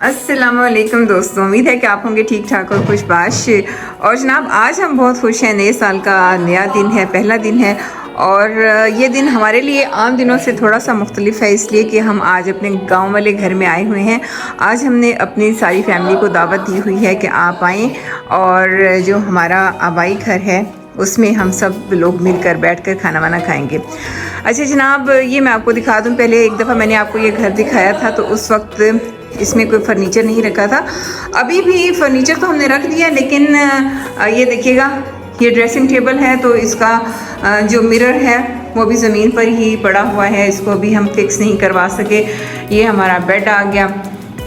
अस्सलामुअलैकुम दोस्तों, उम्मीद है कि आप होंगे ठीक ठाक और खुशबाश। और जनाब आज हम बहुत खुश हैं। नए साल का नया दिन है, पहला दिन है और ये दिन हमारे लिए आम दिनों से थोड़ा सा मुख्तलिफ है, इसलिए कि हम आज अपने गांव वाले घर में आए हुए हैं। आज हमने अपनी सारी फैमिली को दावत दी हुई है कि आप आएँ और जो हमारा आबाई घर है उसमें हम सब लोग मिलकर बैठकर खाना वाना खाएंगे। अच्छा जनाब, ये मैं आपको दिखा दूं। पहले एक दफ़ा मैंने आपको ये घर दिखाया था तो उस वक्त इसमें कोई फर्नीचर नहीं रखा था। अभी भी फर्नीचर तो हमने रख दिया, लेकिन ये देखिएगा, ये ड्रेसिंग टेबल है तो इसका जो मिरर है वो भी ज़मीन पर ही पड़ा हुआ है, इसको अभी हम फिक्स नहीं करवा सके। ये हमारा बेड आ गया।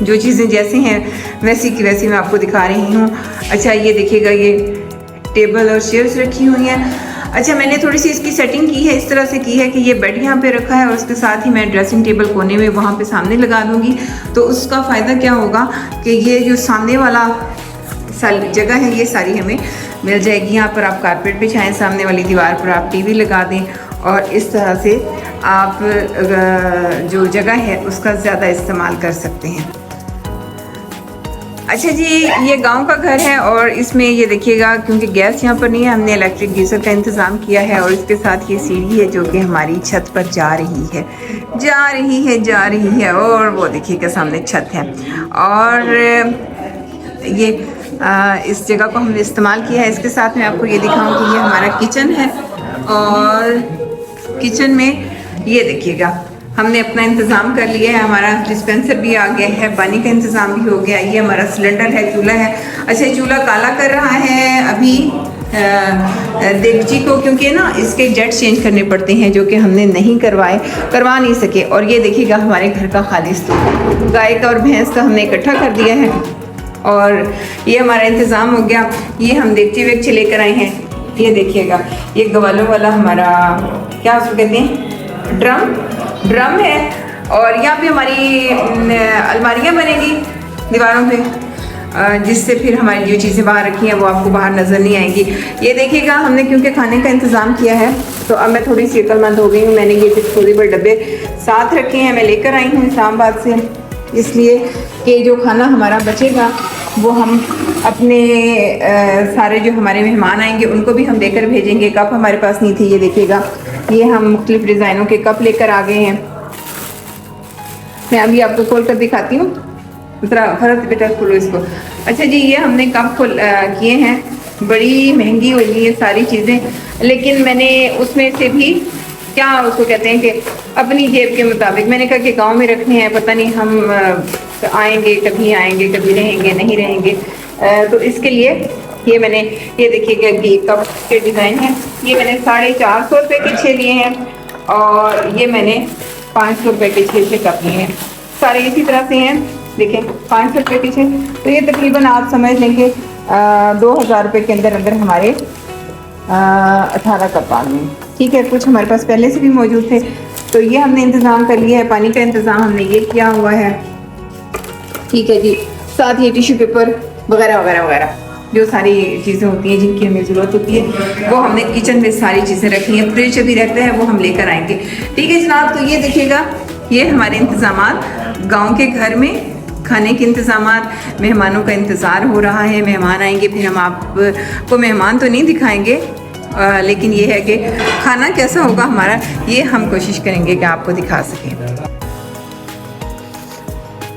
जो चीज़ें जैसी हैं वैसी की वैसी मैं आपको दिखा रही हूँ। अच्छा ये देखिएगा, ये टेबल और चेयर्स रखी हुई हैं। अच्छा, मैंने थोड़ी सी इसकी सेटिंग की है, इस तरह से की है कि ये बेड यहाँ पे रखा है और उसके साथ ही मैं ड्रेसिंग टेबल कोने में वहाँ पे सामने लगा दूँगी। तो उसका फ़ायदा क्या होगा कि ये जो सामने वाला जगह है ये सारी हमें मिल जाएगी। यहाँ पर आप कारपेट बिछाएं, सामने वाली दीवार पर आप टीवी लगा दें और इस तरह से आप जो जगह है उसका ज़्यादा इस्तेमाल कर सकते हैं। अच्छा जी, ये गांव का घर है और इसमें ये देखिएगा, क्योंकि गैस यहाँ पर नहीं है, हमने इलेक्ट्रिक गीज़र का इंतज़ाम किया है और इसके साथ ये सीढ़ी है जो कि हमारी छत पर जा रही है और वो देखिएगा सामने छत है। और ये इस जगह को हमने इस्तेमाल किया है। इसके साथ मैं आपको ये दिखाऊं कि ये हमारा किचन है और किचन में ये देखिएगा हमने अपना इंतज़ाम कर लिया है। हमारा डिस्पेंसर भी आ गया है, पानी का इंतज़ाम भी हो गया। ये हमारा सिलेंडर है, चूल्हा है। अच्छा, चूल्हा काला कर रहा है अभी देगची को, क्योंकि ना इसके जेट चेंज करने पड़ते हैं जो कि हमने नहीं करवा नहीं सके। और ये देखिएगा हमारे घर का खालिस दूध गाय का और भैंस का हमने इकट्ठा कर दिया है और ये हमारा इंतज़ाम हो गया। ये हम देगची लेकर आए हैं। ये देखिएगा, ये गवालों वाला हमारा क्या उसको कहते हैं, ड्रम है। और यहाँ पे हमारी अलमारियाँ बनेगी दीवारों पे, जिससे फिर हमारी जो चीज़ें बाहर रखी हैं वो आपको बाहर नज़र नहीं आएंगी। ये देखिएगा, हमने क्योंकि खाने का इंतज़ाम किया है तो अब मैं थोड़ी सी अक्लमंद हो गई हूँ। मैंने ये डिस्पोजेबल डब्बे साथ रखे हैं, मैं लेकर आई हूँ इस्लामाबाद से, इसलिए कि जो खाना हमारा बचेगा वो हम अपने सारे जो हमारे मेहमान आएंगे उनको भी हम देकर भेजेंगे। कप हमारे पास नहीं थे, ये देखिएगा, ये हम मुख्तलिफ डिज़ाइनों के कप लेकर आ गए हैं। मैं अभी आपको खोल कर दिखाती हूँ। जरा फरत बेटा खोलो इसको। अच्छा जी, ये हमने कप किए हैं। बड़ी महंगी हो गई है सारी चीज़ें, लेकिन मैंने उसमें से भी क्या उसको कहते हैं कि अपनी जेब के मुताबिक मैंने कहा कि गांव में रखने हैं, पता नहीं हम आएंगे, कभी आएंगे, कभी रहेंगे, नहीं रहेंगे। तो इसके लिए ये मैंने, ये देखिएगा ये कप के डिज़ाइन है। ये मैंने 450 रुपये के 6 लिए हैं और ये मैंने 500 रुपये के 6 कप लिए हैं। सारे इसी तरह से हैं, देखें 500 रुपये के 6। तो ये तकरीबन आप समझ लेंगे 2000 रुपये के अंदर अंदर हमारे 18 कप आ गए। ठीक है, कुछ हमारे पास पहले से भी मौजूद थे तो ये हमने इंतज़ाम कर लिया है। पानी का इंतज़ाम हमने ये किया हुआ है। ठीक है जी, साथ ये टिश्यू पेपर वगैरह वगैरह वगैरह जो सारी चीज़ें होती हैं जिनकी हमें ज़रूरत होती है वो हमने किचन में सारी चीज़ें रखी हैं। फ्रिज भी रहता है वो हम लेकर आएंगे। ठीक है जनाब, तो ये देखिएगा, ये हमारे इंतज़ामात गांव के घर में खाने के इंतज़ामात, मेहमानों का इंतज़ार हो रहा है। मेहमान आएंगे, फिर हम आपको मेहमान तो नहीं दिखाएंगे, लेकिन ये है कि खाना कैसा होगा हमारा ये हम कोशिश करेंगे कि आपको दिखा सकें।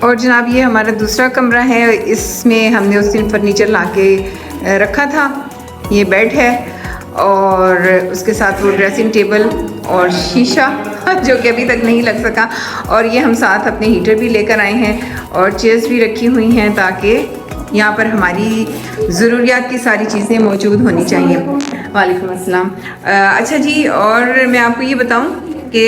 और जनाब, ये हमारा दूसरा कमरा है। इसमें हमने उस दिन फर्नीचर ला के रखा था। ये बेड है और उसके साथ वो ड्रेसिंग टेबल और शीशा जो कि अभी तक नहीं लग सका। और ये हम साथ अपने हीटर भी लेकर आए हैं और चेयर्स भी रखी हुई हैं ताकि यहाँ पर हमारी ज़रूरियात की सारी चीज़ें मौजूद होनी चाहिए। वालेकुम अस्सलाम। अच्छा जी, और मैं आपको ये बताऊँ कि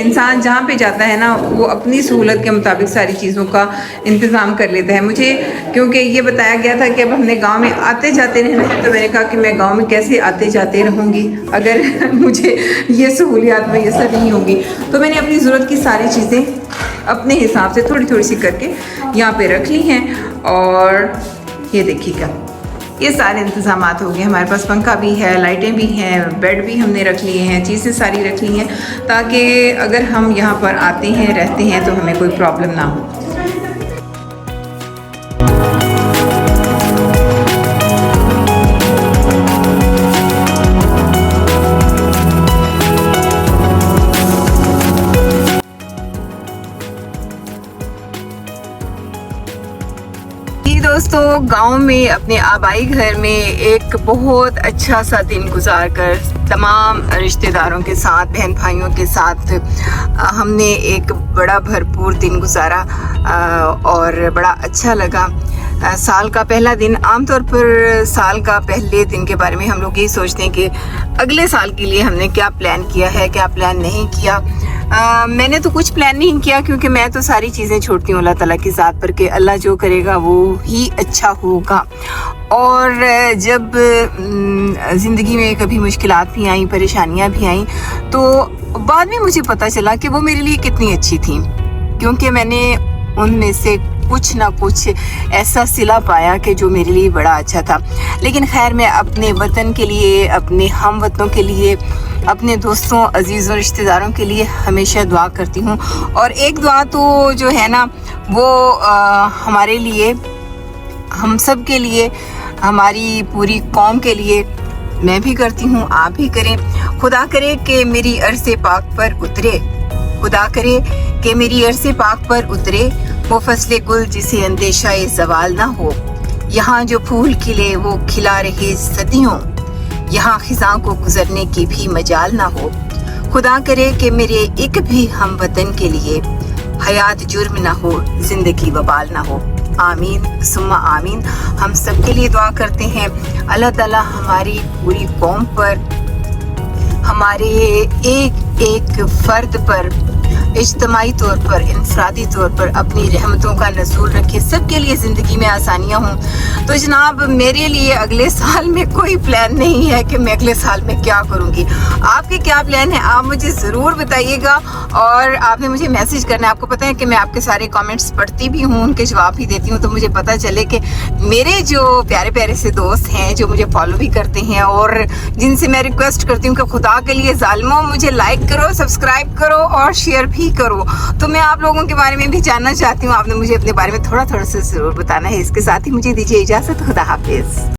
इंसान जहाँ पे जाता है ना वो अपनी सहूलत के मुताबिक सारी चीज़ों का इंतज़ाम कर लेता है। मुझे क्योंकि ये बताया गया था कि अब हमने गांव में आते जाते रहना है, तो मैंने कहा कि मैं गांव में कैसे आते जाते रहूँगी अगर मुझे ये सहूलियात मैसर नहीं होंगी। तो मैंने अपनी ज़रूरत की सारी चीज़ें अपने हिसाब से थोड़ी थोड़ी सी करके यहाँ पे रख ली हैं। और ये देखिएगा, ये सारे इंतज़ामात हो गए। हमारे पास पंखा भी है, लाइटें भी हैं, बेड भी हमने रख लिए हैं, चीज़ें सारी रख ली हैं ताकि अगर हम यहाँ पर आते हैं रहते हैं तो हमें कोई प्रॉब्लम ना हो। दोस्तों, गांव में अपने आबाई घर में एक बहुत अच्छा सा दिन गुजारकर तमाम रिश्तेदारों के साथ, बहन भाइयों के साथ हमने एक बड़ा भरपूर दिन गुजारा और बड़ा अच्छा लगा। साल का पहला दिन, आमतौर पर साल का पहले दिन के बारे में हम लोग यही सोचते हैं कि अगले साल के लिए हमने क्या प्लान किया है, क्या प्लान नहीं किया। मैंने तो कुछ प्लान नहीं किया क्योंकि मैं तो सारी चीज़ें छोड़ती हूँ अल्लाह ताला की ज़ात पर कि अल्लाह जो करेगा वो ही अच्छा होगा। और जब ज़िंदगी में कभी मुश्किलात भी आई, परेशानियाँ भी आई, तो बाद में मुझे पता चला कि वो मेरे लिए कितनी अच्छी थी, क्योंकि मैंने उनमें से कुछ ना कुछ ऐसा सिला पाया कि जो मेरे लिए बड़ा अच्छा था। लेकिन खैर, मैं अपने वतन के लिए, अपने हम वतनों के लिए, अपने दोस्तों, अजीज़ों, रिश्तेदारों के लिए हमेशा दुआ करती हूँ। और एक दुआ तो जो है ना वो हमारे लिए, हम सब के लिए, हमारी पूरी कौम के लिए मैं भी करती हूँ, आप भी करें। खुदा करे कि मेरी अर्ज़ पाक पर उतरे, खुदा करे कि मेरी अर्ज़ पाक पर उतरे वो फसले गुल जिसे अंदेशा ज़वाल ना हो। यहाँ जो फूल खिले वो खिला रहे सदियों, यहाँ खिज़ां को गुजरने की भी मजाल ना हो। खुदा करे कि मेरे एक भी हम वतन के लिए हयात जुर्म ना हो, जिंदगी वबाल ना हो। आमीन सुम्मा आमीन। हम सब के लिए दुआ करते हैं। अल्लाह ताला हमारी पूरी कौम पर, हमारे एक एक फर्द पर इज्तमाई तौर पर, इंफरादी तौर पर अपनी रहमतों का नज़ूल रखे। सबके लिए ज़िंदगी में आसानियाँ हों। तो जनाब, मेरे लिए अगले साल में कोई प्लान नहीं है कि मैं अगले साल में क्या करूँगी। आपके क्या प्लान है आप मुझे ज़रूर बताइएगा। और आपने मुझे मैसेज करना है। आपको पता है कि मैं आपके सारे कमेंट्स पढ़ती भी हूँ, उनके जवाब भी देती हूँ, तो मुझे पता चले कि मेरे जो प्यारे प्यारे से दोस्त हैं जो मुझे फॉलो भी करते हैं और जिनसे मैं रिक्वेस्ट करती हूँ कि खुदा के लिए ज़ालिमों मुझे लाइक करो, सब्सक्राइब करो और शेयर भी करो, तो मैं आप लोगों के बारे में भी जानना चाहती हूँ। आपने मुझे अपने बारे में थोड़ा थोड़ा सा ज़रूर बताना है। इसके साथ ही मुझे दीजिए इजाज़त। खुदा हाफिज़।